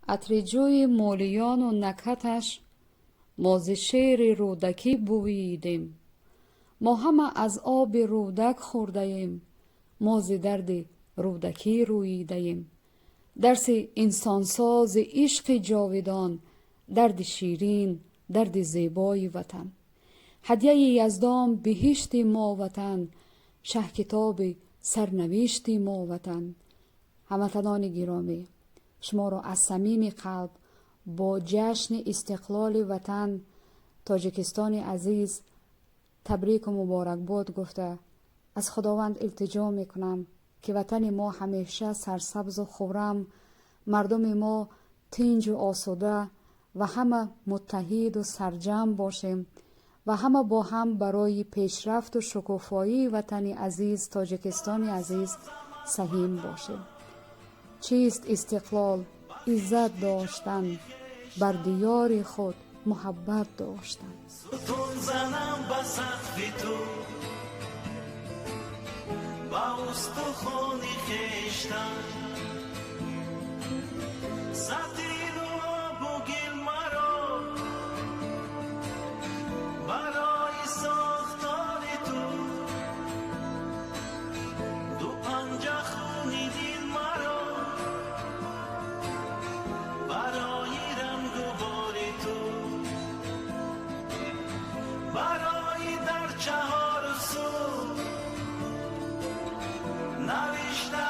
عطر مولیان و نکهتش ما ز شیر رودکی بوییدیم. ما همه از آب رودک خورده ایم، ما ز درد رودکی روییده ایم. درس انسانساز عشق جاودان، درد شیرین، درد زیبای وطن. هدیه یزدان بهشت ما وطن، شه کتاب سرنوشت ما وطن. هموطنان گرامی، شما را از صمیم قلب با جشن استقلال وطن تاجیکستان عزیز تبریک و مبارکباد گفته از خداوند التجا میکنم که وطن ما همیشه سرسبز و خرم، مردم ما تنج و آسوده و همه متحد و سرجم باشیم و همه با هم برای پیشرفت و شکوفایی وطن عزیز تاجیکستان عزیز سهیم باشیم. چیست استقلال؟ عزت داشتن، بر دیار خود محبت داشتن. ستون زنم به سقف تو، با استخوان خویشتن، سطیر و آب و گل مرا برای ساختار تو، دو پنجه خونی دل مرا برای رنگ و بار تو، برای در چهار سو نوشته